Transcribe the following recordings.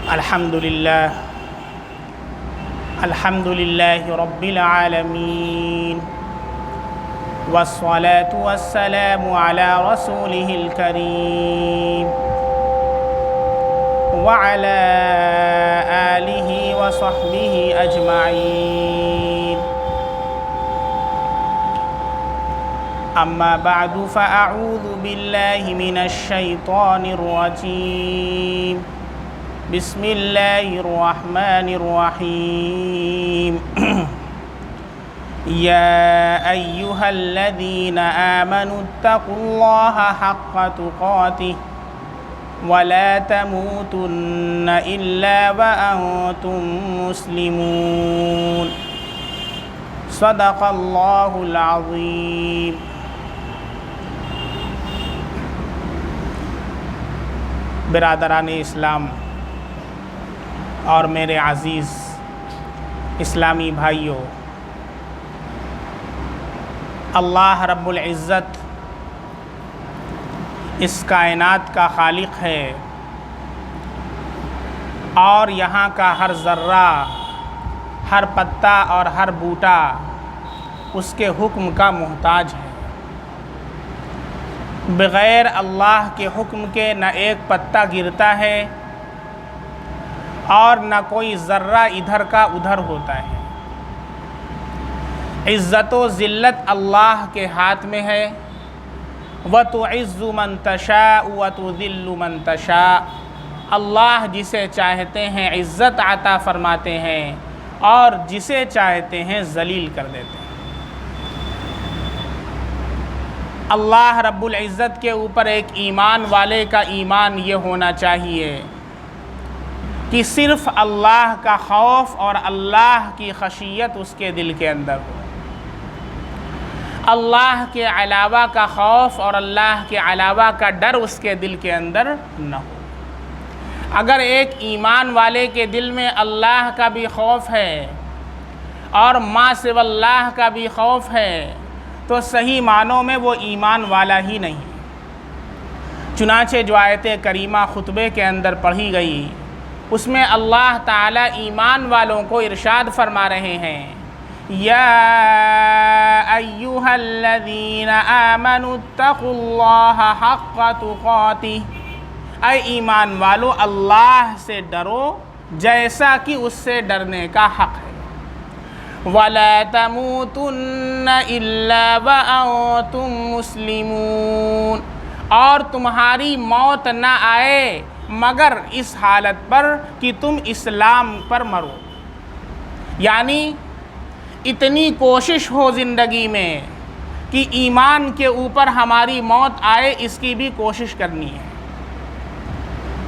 الحمد لله رب العالمين والصلاة والسلام على رسوله الكريم وعلى آله وصحبه أجمعين. أما بعد فأعوذ بالله من الشيطان الرجيم. بسم الله الرحمن الرحيم. يا أيها الذين آمنوا اتقوا الله حق تقاته ولا تموتن إلا وأنتم مسلمون. صدق الله العظيم. برادران اسلام اور میرے عزیز اسلامی بھائیوں، اللہ رب العزت اس کائنات کا خالق ہے اور یہاں کا ہر ذرہ، ہر پتا اور ہر بوٹا اس کے حکم کا محتاج ہے۔ بغیر اللہ کے حکم کے نہ ایک پتا گرتا ہے اور نہ کوئی ذرہ ادھر کا ادھر ہوتا ہے۔ عزت و ذلت اللہ کے ہاتھ میں ہے۔ وَتُعِزُّ مَن تَشَاءُ وَتُذِلُّ مَن تَشَاءُ۔ اللہ جسے چاہتے ہیں عزت عطا فرماتے ہیں اور جسے چاہتے ہیں ذلیل کر دیتے ہیں۔ اللہ رب العزت کے اوپر ایک ایمان والے کا ایمان یہ ہونا چاہیے کہ صرف اللہ کا خوف اور اللہ کی خشیت اس کے دل کے اندر ہو۔ اللہ کے علاوہ کا خوف اور اللہ کے علاوہ کا ڈر اس کے دل کے اندر نہ ہو۔ اگر ایک ایمان والے کے دل میں اللہ کا بھی خوف ہے اور ما سوی اللہ کا بھی خوف ہے تو صحیح معنوں میں وہ ایمان والا ہی نہیں۔ چنانچہ جو آیت کریمہ خطبے کے اندر پڑھی گئی اس میں اللہ تعالیٰ ایمان والوں کو ارشاد فرما رہے ہیں، یا ایہا الذین آمنوا اتقوا اللہ حق تقاتہ۔ اے ایمان والو، اللہ سے ڈرو جیسا کہ اس سے ڈرنے کا حق ہے۔ وَلَا تَمُوتُنَّ إِلَّا وَأَنْتُمْ مُسْلِمُونَ۔ اور تمہاری موت نہ آئے مگر اس حالت پر کہ تم اسلام پر مرو۔ یعنی اتنی کوشش ہو زندگی میں کہ ایمان کے اوپر ہماری موت آئے، اس کی بھی کوشش کرنی ہے۔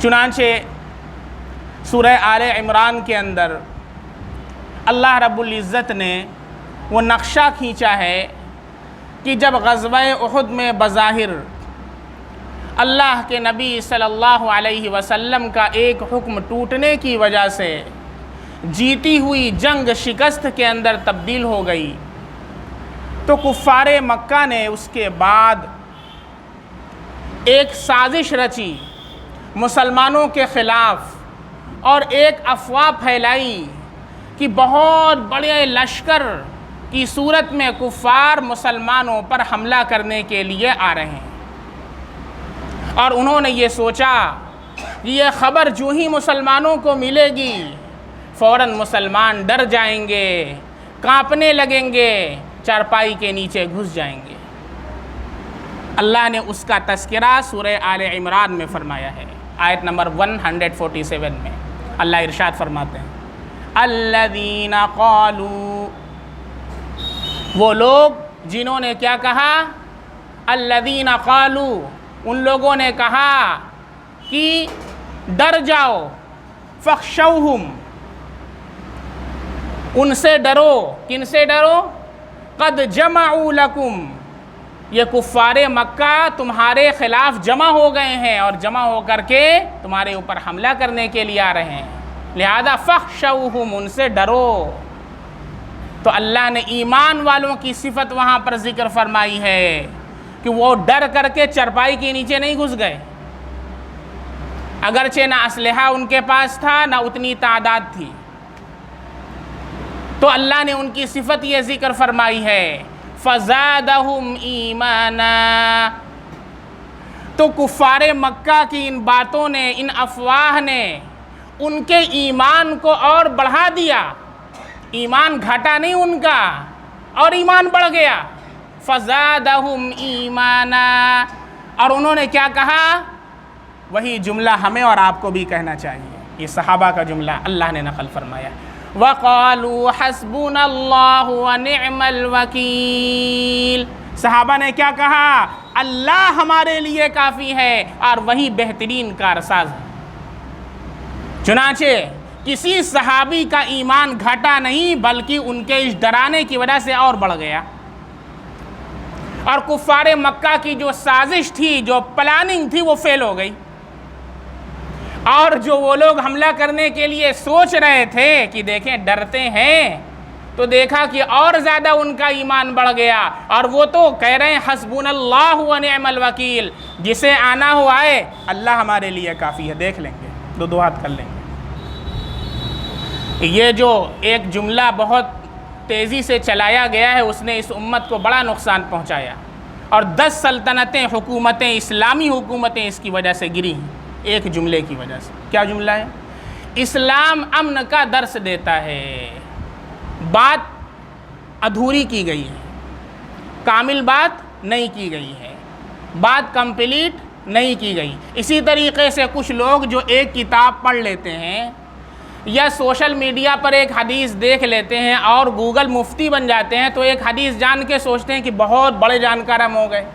چنانچہ سورہ آل عمران کے اندر اللہ رب العزت نے وہ نقشہ کھینچا ہے کہ جب غزوہ احد میں بظاہر اللہ کے نبی صلی اللہ علیہ وسلم کا ایک حکم ٹوٹنے کی وجہ سے جیتی ہوئی جنگ شکست کے اندر تبدیل ہو گئی، تو کفار مکہ نے اس کے بعد ایک سازش رچی مسلمانوں کے خلاف اور ایک افواہ پھیلائی کہ بہت بڑے لشکر کی صورت میں کفار مسلمانوں پر حملہ کرنے کے لیے آ رہے ہیں، اور انہوں نے یہ سوچا کہ یہ خبر جو ہی مسلمانوں کو ملے گی فوراً مسلمان ڈر جائیں گے، کانپنے لگیں گے، چارپائی کے نیچے گھس جائیں گے۔ اللہ نے اس کا تذکرہ سورہ آل عمران میں فرمایا ہے، آیت نمبر 147 میں اللہ ارشاد فرماتے ہیں، الذین قالوا، وہ لوگ جنہوں نے کیا کہا؟ الذین قالوا، ان لوگوں نے کہا کہ ڈر جاؤ، فخشوہم، ان سے ڈرو۔ کن سے ڈرو؟ قد جمعوا لکم، یہ کفار مکہ تمہارے خلاف جمع ہو گئے ہیں اور جمع ہو کر کے تمہارے اوپر حملہ کرنے کے لیے آ رہے ہیں، لہذا فخشوہم، ان سے ڈرو۔ تو اللہ نے ایمان والوں کی صفت وہاں پر ذکر فرمائی ہے کہ وہ ڈر کر کے چرپائی کے نیچے نہیں گھس گئے، اگرچہ نہ اسلحہ ان کے پاس تھا نہ اتنی تعداد تھی، تو اللہ نے ان کی صفت یہ ذکر فرمائی ہے فزادہم ایمانا۔ تو کفار مکہ کی ان باتوں نے، ان افواہ نے ان کے ایمان کو اور بڑھا دیا، ایمان گھٹا نہیں ان کا، اور ایمان بڑھ گیا۔ فزادہم ایمانا، اور انہوں نے کیا کہا؟ وہی جملہ ہمیں اور آپ کو بھی کہنا چاہیے، یہ صحابہ کا جملہ اللہ نے نقل فرمایا۔ وَقَالُوا حَسْبُنَا اللَّهُ وَنِعْمَ الْوَكِيلُ، صحابہ نے کیا کہا؟ اللہ ہمارے لیے کافی ہے اور وہی بہترین کارساز ہے۔ چنانچہ کسی صحابی کا ایمان گھٹا نہیں بلکہ ان کے اس ڈرانے کی وجہ سے اور بڑھ گیا، اور کفار مکہ کی جو سازش تھی، جو پلاننگ تھی، وہ فیل ہو گئی، اور جو وہ لوگ حملہ کرنے کے لیے سوچ رہے تھے کہ دیکھیں ڈرتے ہیں، تو دیکھا کہ اور زیادہ ان کا ایمان بڑھ گیا، اور وہ تو کہہ رہے ہیں حسبنا اللہ ونعم الوکیل، جسے آنا ہو آئے، اللہ ہمارے لیے کافی ہے، دیکھ لیں گے، دو ہاتھ کر لیں گے۔ یہ جو ایک جملہ بہت تیزی سے چلایا گیا ہے، اس نے اس امت کو بڑا نقصان پہنچایا، اور 10 سلطنتیں، حکومتیں، اسلامی حکومتیں اس کی وجہ سے گری ہیں، ایک جملے کی وجہ سے۔ کیا جملہ ہے؟ اسلام امن کا درس دیتا ہے۔ بات ادھوری کی گئی ہے، کامل بات نہیں کی گئی ہے، بات کمپلیٹ نہیں کی گئی۔ اسی طریقے سے کچھ لوگ جو ایک کتاب پڑھ لیتے ہیں یا سوشل میڈیا پر ایک حدیث دیکھ لیتے ہیں اور گوگل مفتی بن جاتے ہیں، تو ایک حدیث جان کے سوچتے ہیں کہ بہت بڑے جانکار ہم ہو گئے،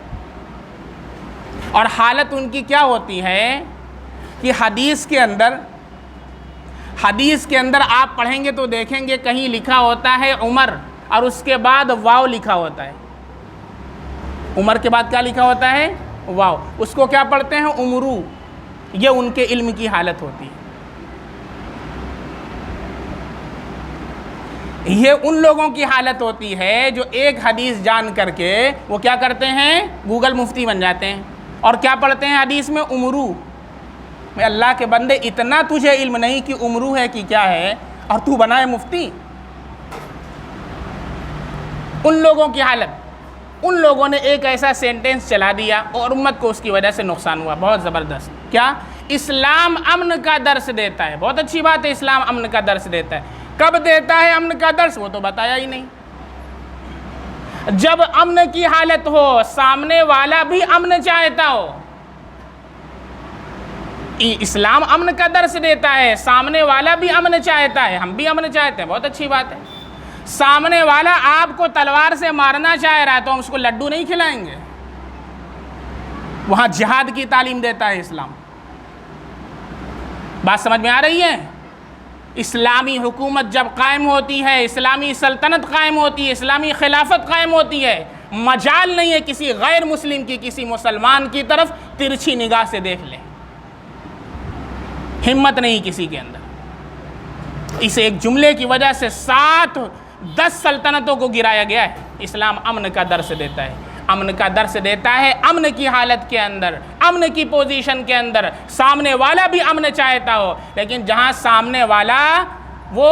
اور حالت ان کی کیا ہوتی ہے کہ حدیث کے اندر آپ پڑھیں گے تو دیکھیں گے کہیں لکھا ہوتا ہے عمر، اور اس کے بعد واو لکھا ہوتا ہے۔ عمر کے بعد کیا لکھا ہوتا ہے؟ واو۔ اس کو کیا پڑھتے ہیں؟ عمرو۔ یہ ان کے علم کی حالت ہوتی ہے۔ یہ ان لوگوں کی حالت ہوتی ہے جو ایک حدیث جان کر کے وہ کیا کرتے ہیں؟ گوگل مفتی بن جاتے ہیں، اور کیا پڑھتے ہیں حدیث میں؟ عمرو۔ میں اللہ کے بندے، اتنا تجھے علم نہیں کہ عمرو ہے کہ کیا ہے، اور تو بنائے مفتی؟ ان لوگوں کی حالت، ان لوگوں نے ایک ایسا سینٹنس چلا دیا اور امت کو اس کی وجہ سے نقصان ہوا بہت زبردست۔ کیا؟ اسلام امن کا درس دیتا ہے۔ بہت اچھی بات ہے، اسلام امن کا درس دیتا ہے۔ کب دیتا ہے امن کا درس؟ وہ تو بتایا ہی نہیں۔ جب امن کی حالت ہو، سامنے والا بھی امن چاہتا ہو، اسلام امن کا درس دیتا ہے، سامنے والا بھی امن چاہتا ہے، ہم بھی امن چاہتے ہیں، بہت اچھی بات ہے۔ سامنے والا آپ کو تلوار سے مارنا چاہ رہا ہے تو ہم اس کو لڈو نہیں کھلائیں گے، وہاں جہاد کی تعلیم دیتا ہے اسلام۔ بات سمجھ میں آ رہی ہے؟ اسلامی حکومت جب قائم ہوتی ہے، اسلامی سلطنت قائم ہوتی ہے، اسلامی خلافت قائم ہوتی ہے، مجال نہیں ہے کسی غیر مسلم کی کسی مسلمان کی طرف ترچھی نگاہ سے دیکھ لیں، ہمت نہیں کسی کے اندر۔ اس ایک جملے کی وجہ سے 10 سلطنتوں کو گرایا گیا ہے۔ اسلام امن کا درس دیتا ہے، امن کا درس دیتا ہے، امن کی حالت کے اندر، امن کی پوزیشن کے اندر، سامنے والا بھی امن چاہتا ہو، لیکن جہاں سامنے والا وہ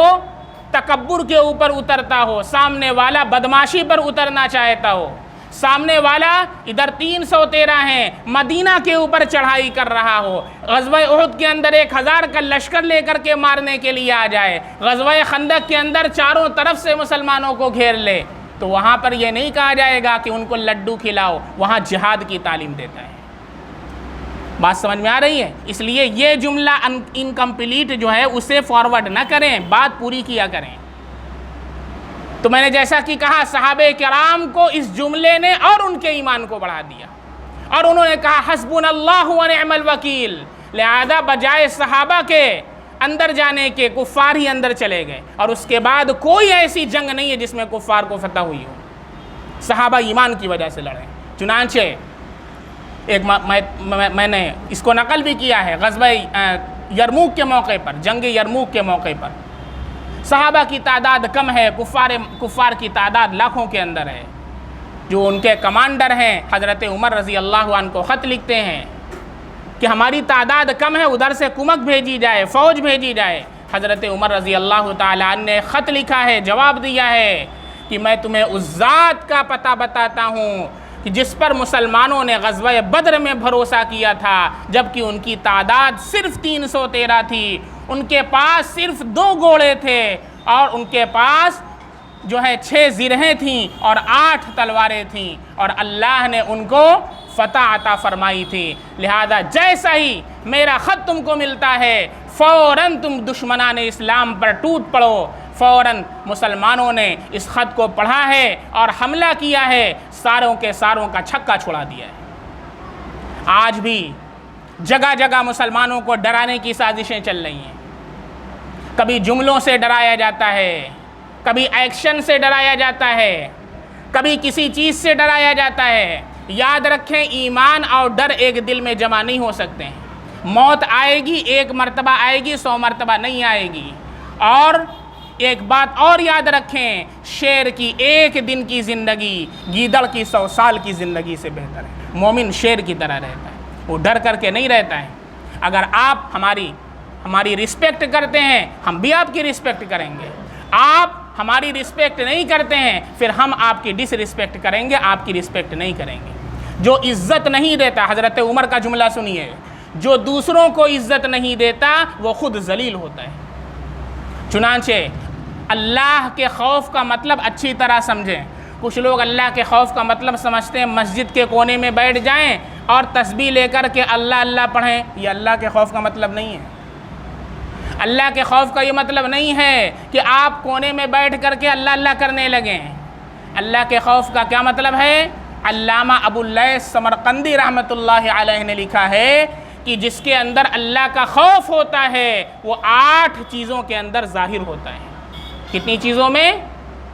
تکبر کے اوپر اترتا ہو، سامنے والا بدماشی پر اترنا چاہتا ہو، سامنے والا ادھر 313 ہیں مدینہ کے اوپر چڑھائی کر رہا ہو، غزوہ احد کے اندر 1000 کا لشکر لے کر کے مارنے کے لیے آ جائے، غزوہ خندق کے اندر چاروں طرف سے مسلمانوں کو گھیر لے، تو وہاں پر یہ نہیں کہا جائے گا کہ ان کو لڈو کھلاؤ، وہاں جہاد کی تعلیم دیتا ہے۔ بات سمجھ میں آ رہی ہے؟ اس لیے یہ جملہ انکمپلیٹ جو ہے اسے فارورڈ نہ کریں، بات پوری کیا کریں۔ تو میں نے جیسا کہ کہا، صحابہ کرام کو اس جملے نے اور ان کے ایمان کو بڑھا دیا، اور انہوں نے کہا حسبنا اللہ ونعم الوکیل، لہذا بجائے صحابہ کے اندر جانے کے کفار ہی اندر چلے گئے، اور اس کے بعد کوئی ایسی جنگ نہیں ہے جس میں کفار کو فتح ہوئی ہو، صحابہ ایمان کی وجہ سے لڑے۔ چنانچہ ایک میں نے اس کو نقل بھی کیا ہے، غزوہ یرموک کے موقع پر، جنگ یرموک کے موقع پر صحابہ کی تعداد کم ہے، کفار کی تعداد لاکھوں کے اندر ہے۔ جو ان کے کمانڈر ہیں حضرت عمر رضی اللہ عنہ کو خط لکھتے ہیں کہ ہماری تعداد کم ہے، ادھر سے کمک بھیجی جائے، فوج بھیجی جائے۔ حضرت عمر رضی اللہ تعالیٰ عنہ نے خط لکھا ہے، جواب دیا ہے کہ میں تمہیں اس ذات کا پتہ بتاتا ہوں کہ جس پر مسلمانوں نے غزوہ بدر میں بھروسہ کیا تھا، جبکہ ان کی تعداد صرف 313 تھی، ان کے پاس صرف 2 گھوڑے تھے اور ان کے پاس جو ہے 6 زرہیں تھیں اور 8 تلواریں تھیں، اور اللہ نے ان کو فتح عطا فرمائی تھی۔ لہذا جیسا ہی میرا خط تم کو ملتا ہے، فوراً تم دشمنان اسلام پر ٹوٹ پڑو۔ فوراً مسلمانوں نے اس خط کو پڑھا ہے اور حملہ کیا ہے، ساروں کے ساروں کا چھکا چھڑا دیا ہے۔ آج بھی جگہ جگہ مسلمانوں کو ڈرانے کی سازشیں چل رہی ہیں، کبھی جملوں سے ڈرایا جاتا ہے، کبھی ایکشن سے ڈرایا جاتا ہے، کبھی کسی چیز سے ڈرایا جاتا ہے۔ یاد رکھیں، ایمان اور ڈر ایک دل میں جمع نہیں ہو سکتے ہیں۔ موت آئے گی، 1 مرتبہ آئے گی، 100 مرتبہ نہیں آئے گی۔ اور ایک بات اور یاد رکھیں، شیر کی 1 دن کی زندگی گیدڑ کی 100 سال کی زندگی سے بہتر ہے۔ مومن شیر کی طرح رہتا ہے، وہ ڈر کر کے نہیں رہتا ہے۔ اگر آپ ہماری رسپیکٹ کرتے ہیں، ہم بھی آپ کی رسپیکٹ کریں گے۔ آپ ہماری رسپیکٹ نہیں کرتے ہیں، پھر ہم آپ کی ڈس رسپیکٹ کریں گے، آپ کی رسپیکٹ نہیں کریں گے۔ جو عزت نہیں دیتا، حضرت عمر کا جملہ سنیے، جو دوسروں کو عزت نہیں دیتا وہ خود ذلیل ہوتا ہے۔ چنانچہ اللہ کے خوف کا مطلب اچھی طرح سمجھیں۔ کچھ لوگ اللہ کے خوف کا مطلب سمجھتے ہیں مسجد کے کونے میں بیٹھ جائیں اور تسبیح لے کر کے اللہ اللہ پڑھیں۔ یہ اللہ کے خوف کا مطلب نہیں ہے۔ اللہ کے خوف کا یہ مطلب نہیں ہے کہ آپ کونے میں بیٹھ کر کے اللہ اللہ کرنے لگیں۔ اللہ کے خوف کا کیا مطلب ہے؟ علامہ ابو اللیث سمرقندی رحمۃ اللہ علیہ نے لکھا ہے کہ جس کے اندر اللہ کا خوف ہوتا ہے وہ 8 چیزوں کے اندر ظاہر ہوتا ہے۔ کتنی چیزوں میں؟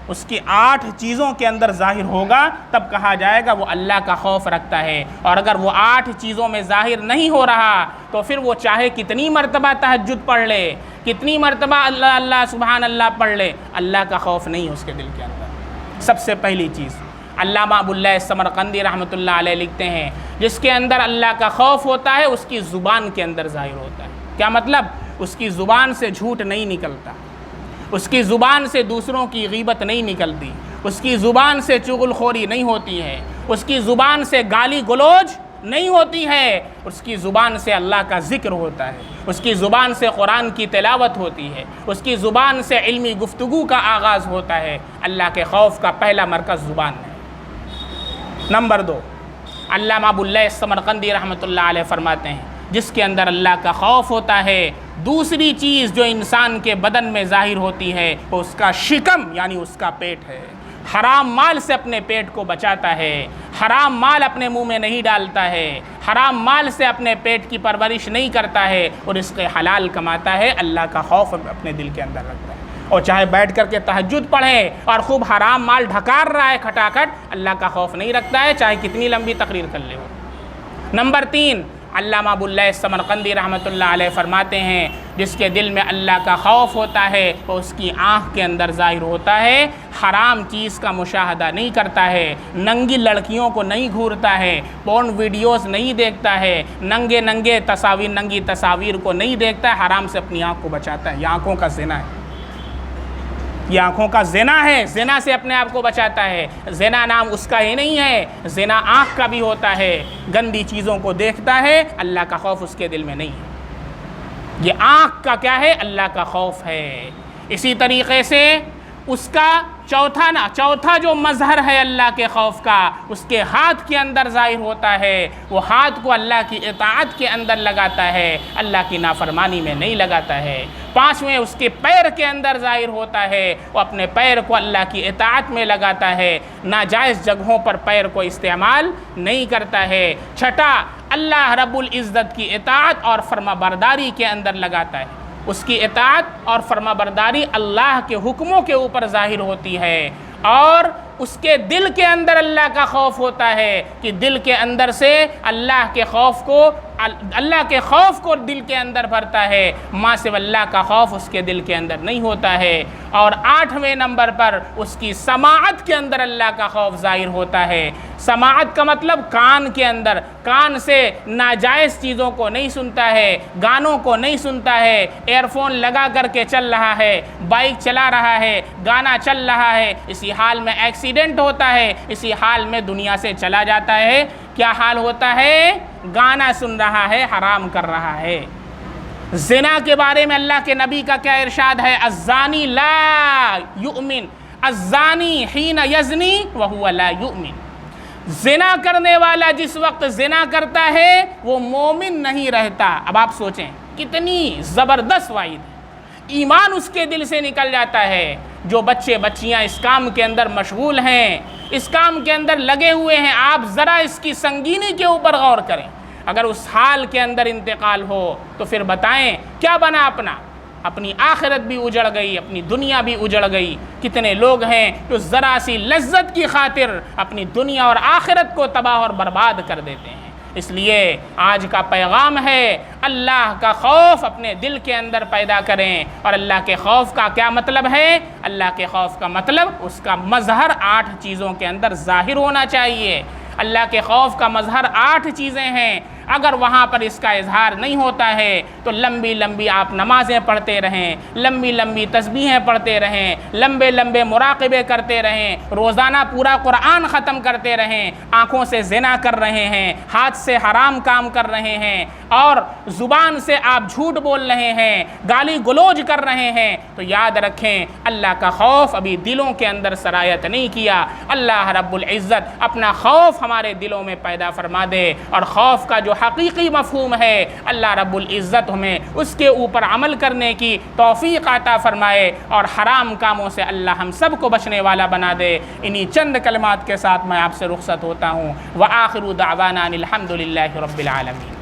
اس کی 8 چیزوں کے اندر ظاہر ہوگا، تب کہا جائے گا وہ اللہ کا خوف رکھتا ہے۔ اور اگر وہ 8 چیزوں میں ظاہر نہیں ہو رہا تو پھر وہ چاہے کتنی مرتبہ تہجد پڑھ لے، کتنی مرتبہ اللہ اللہ سبحان اللہ پڑھ لے، اللہ کا خوف نہیں ہے اس کے دل کے اندر۔ سب سے پہلی چیز علامہ ابو اللیث سمرقندی رحمۃ اللہ علیہ لکھتے ہیں، جس کے اندر اللہ کا خوف ہوتا ہے اس کی زبان کے اندر ظاہر ہوتا ہے۔ کیا مطلب؟ اس کی زبان سے جھوٹ نہیں نکلتا، اس کی زبان سے دوسروں کی غیبت نہیں نکلتی، اس کی زبان سے چغل خوری نہیں ہوتی ہے، اس کی زبان سے گالی گلوچ نہیں ہوتی ہے، اس کی زبان سے اللہ کا ذکر ہوتا ہے، اس کی زبان سے قرآن کی تلاوت ہوتی ہے، اس کی زبان سے علمی گفتگو کا آغاز ہوتا ہے۔ اللہ کے خوف کا پہلا مرکز زبان ہے۔ نمبر 2، علامہ ابو اللیث سمرقندی رحمۃ اللہ علیہ فرماتے ہیں جس کے اندر اللہ کا خوف ہوتا ہے، دوسری چیز جو انسان کے بدن میں ظاہر ہوتی ہے وہ اس کا شکم یعنی اس کا پیٹ ہے۔ حرام مال سے اپنے پیٹ کو بچاتا ہے، حرام مال اپنے منہ میں نہیں ڈالتا ہے، حرام مال سے اپنے پیٹ کی پرورش نہیں کرتا ہے اور رزق حلال کماتا ہے، اللہ کا خوف اپنے دل کے اندر رکھتا ہے۔ اور چاہے بیٹھ کر کے تہجد پڑھے اور خوب حرام مال ڈھکار رہا ہے کھٹاکھٹ، اللہ کا خوف نہیں رکھتا ہے، چاہے کتنی لمبی تقریر کر لے وہ۔ نمبر 3، علامہ ابو اللیث سمرقندی رحمۃ اللہ علیہ فرماتے ہیں جس کے دل میں اللہ کا خوف ہوتا ہے وہ اس کی آنکھ کے اندر ظاہر ہوتا ہے، حرام چیز کا مشاہدہ نہیں کرتا ہے، ننگی لڑکیوں کو نہیں گھورتا ہے، پورن ویڈیوز نہیں دیکھتا ہے، ننگی تصاویر کو نہیں دیکھتا ہے، حرام سے اپنی آنکھ کو بچاتا ہے۔ یہ آنکھوں کا زنا ہے، یہ آنکھوں کا زنا ہے، زنا سے اپنے آپ کو بچاتا ہے۔ زنا نام اس کا ہی نہیں ہے، زنا آنکھ کا بھی ہوتا ہے، گندی چیزوں کو دیکھتا ہے، اللہ کا خوف اس کے دل میں نہیں ہے۔ یہ آنکھ کا کیا ہے؟ اللہ کا خوف ہے۔ اسی طریقے سے اس کا چوتھا جو مظہر ہے اللہ کے خوف کا، اس کے ہاتھ کے اندر ظاہر ہوتا ہے، وہ ہاتھ کو اللہ کی اطاعت کے اندر لگاتا ہے، اللہ کی نافرمانی میں نہیں لگاتا ہے۔ 5ویں اس کے پیر کے اندر ظاہر ہوتا ہے، وہ اپنے پیر کو اللہ کی اطاعت میں لگاتا ہے، ناجائز جگہوں پر پیر کو استعمال نہیں کرتا ہے۔ 6، اللہ رب العزت کی اطاعت اور فرما برداری کے اندر لگاتا ہے، اس کی اطاعت اور فرما برداری اللہ کے حکموں کے اوپر ظاہر ہوتی ہے۔ اور اس کے دل کے اندر اللہ کا خوف ہوتا ہے کہ دل کے اندر سے اللہ کے خوف کو دل کے اندر بھرتا ہے، ماں سے اللہ کا خوف اس کے دل کے اندر نہیں ہوتا ہے۔ اور 8ویں نمبر پر اس کی سماعت کے اندر اللہ کا خوف ظاہر ہوتا ہے۔ سماعت کا مطلب کان کے اندر، کان سے ناجائز چیزوں کو نہیں سنتا ہے، گانوں کو نہیں سنتا ہے، ایئر فون لگا کر کے چل رہا ہے، بائک چلا رہا ہے، گانا چل رہا ہے، اسی حال میں ایکسیڈنٹ ہوتا ہے، اسی حال میں دنیا سے چلا جاتا ہے۔ کیا حال ہوتا ہے؟ گانا سن رہا ہے، حرام کر رہا ہے۔ زنا کے بارے میں اللہ کے نبی کا کیا ارشاد ہے؟ الزانی لا یؤمن، الزانی حین یزنی وہو لا یؤمن۔ زنا کرنے والا جس وقت زنا کرتا ہے وہ مومن نہیں رہتا۔ اب آپ سوچیں کتنی زبردست وعید ہے، ایمان اس کے دل سے نکل جاتا ہے۔ جو بچے بچیاں اس کام کے اندر مشغول ہیں، اس کام کے اندر لگے ہوئے ہیں، آپ ذرا اس کی سنگینی کے اوپر غور کریں۔ اگر اس حال کے اندر انتقال ہو تو پھر بتائیں کیا بنا اپنی آخرت بھی اجڑ گئی، اپنی دنیا بھی اجڑ گئی۔ کتنے لوگ ہیں جو ذرا سی لذت کی خاطر اپنی دنیا اور آخرت کو تباہ اور برباد کر دیتے ہیں۔ اس لیے آج کا پیغام ہے اللہ کا خوف اپنے دل کے اندر پیدا کریں۔ اور اللہ کے خوف کا کیا مطلب ہے؟ اللہ کے خوف کا مطلب اس کا مظہر 8 چیزوں کے اندر ظاہر ہونا چاہیے۔ اللہ کے خوف کا مظہر 8 چیزیں ہیں۔ اگر وہاں پر اس کا اظہار نہیں ہوتا ہے تو لمبی لمبی آپ نمازیں پڑھتے رہیں، لمبی لمبی تسبیحیں پڑھتے رہیں، لمبے لمبے مراقبے کرتے رہیں، روزانہ پورا قرآن ختم کرتے رہیں، آنکھوں سے زنا کر رہے ہیں، ہاتھ سے حرام کام کر رہے ہیں، اور زبان سے آپ جھوٹ بول رہے ہیں، گالی گلوج کر رہے ہیں، تو یاد رکھیں اللہ کا خوف ابھی دلوں کے اندر سرایت نہیں کیا۔ اللہ رب العزت اپنا خوف ہمارے دلوں میں پیدا فرما دے، اور خوف کا جو حقیقی مفہوم ہے اللہ رب العزت ہمیں اس کے اوپر عمل کرنے کی توفیق عطا فرمائے، اور حرام کاموں سے اللہ ہم سب کو بچنے والا بنا دے۔ انہی چند کلمات کے ساتھ میں آپ سے رخصت ہوتا ہوں۔ وآخر دعوانا الحمد للہ رب العالمین۔